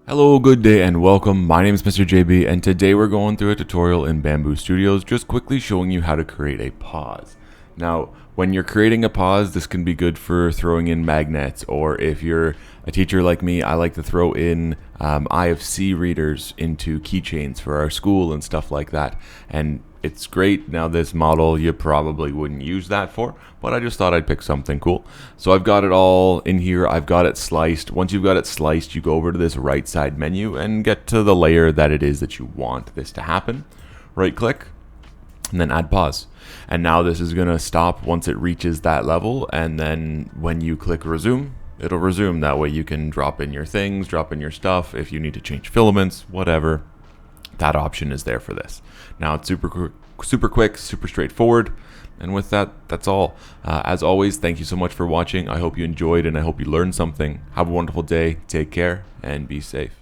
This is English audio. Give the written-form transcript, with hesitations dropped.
Hello, good day and welcome. My name is Mr. JB and today we're going through a tutorial in Bambu Studios just quickly showing you how to create a pause. Now, when you're creating a pause, this can be good for throwing in magnets, or if you're a teacher like me, I like to throw in IFC readers into keychains for our school and stuff like that. And it's great. Now this model you probably wouldn't use that for, but I just thought I'd pick something cool. So I've got it all in here. I've got it sliced. Once you've got it sliced, you go over to this right side menu and get to the layer that it is that you want this to happen. Right click and then add pause. And now this is going to stop once it reaches that level, and then when you click resume, it'll resume. That way you can drop in your things, drop in your stuff. If you need to change filaments, whatever, that option is there for this. Now it's super quick, super straightforward. And with that, that's all. As always, thank you so much for watching. I hope you enjoyed and I hope you learned something. Have a wonderful day. Take care and be safe.